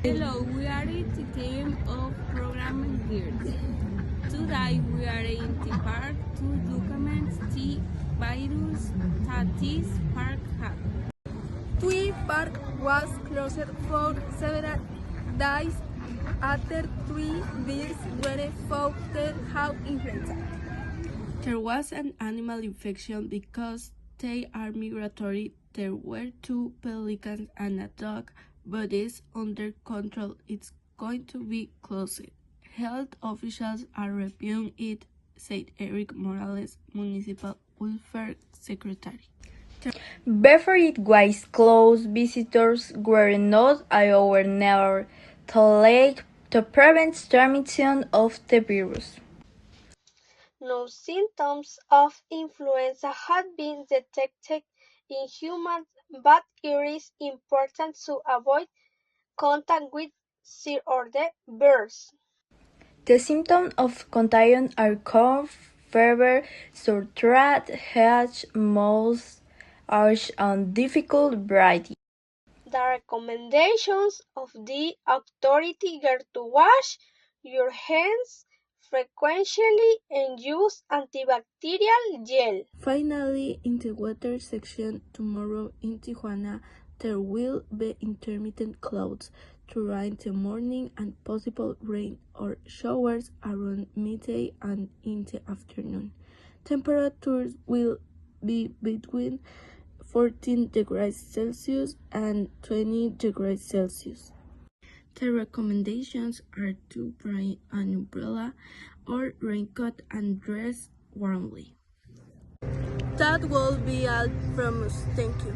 Hello, we are in the team of programming gears. Today we are in the park to document the virus that this park had. The park was closed for several days after 3 birds were found to have influenza. There was an animal infection because they are migratory. There were 2 pelicans and a dog, but it's under control. It's going to be closed. Health officials are reviewing it, said Eric Morales, Municipal Welfare Secretary. Before it was closed, visitors were not allowed near the lake to prevent transmission of the virus. No symptoms of influenza had been detected in humans, but it is important to avoid contact with sea-order birds. The symptoms of contagion are cough, fever, sore throat, headache, mouth ache, and difficult breathing. The recommendations of the authority are to wash your hands frequently and use antibacterial gel. Finally, in the weather section, tomorrow in Tijuana, there will be intermittent clouds throughout the morning and possible rain or showers around midday and in the afternoon. Temperatures will be between 14 degrees Celsius and 20 degrees Celsius. The recommendations are to bring an umbrella or raincoat and dress warmly. That will be all from us. Thank you.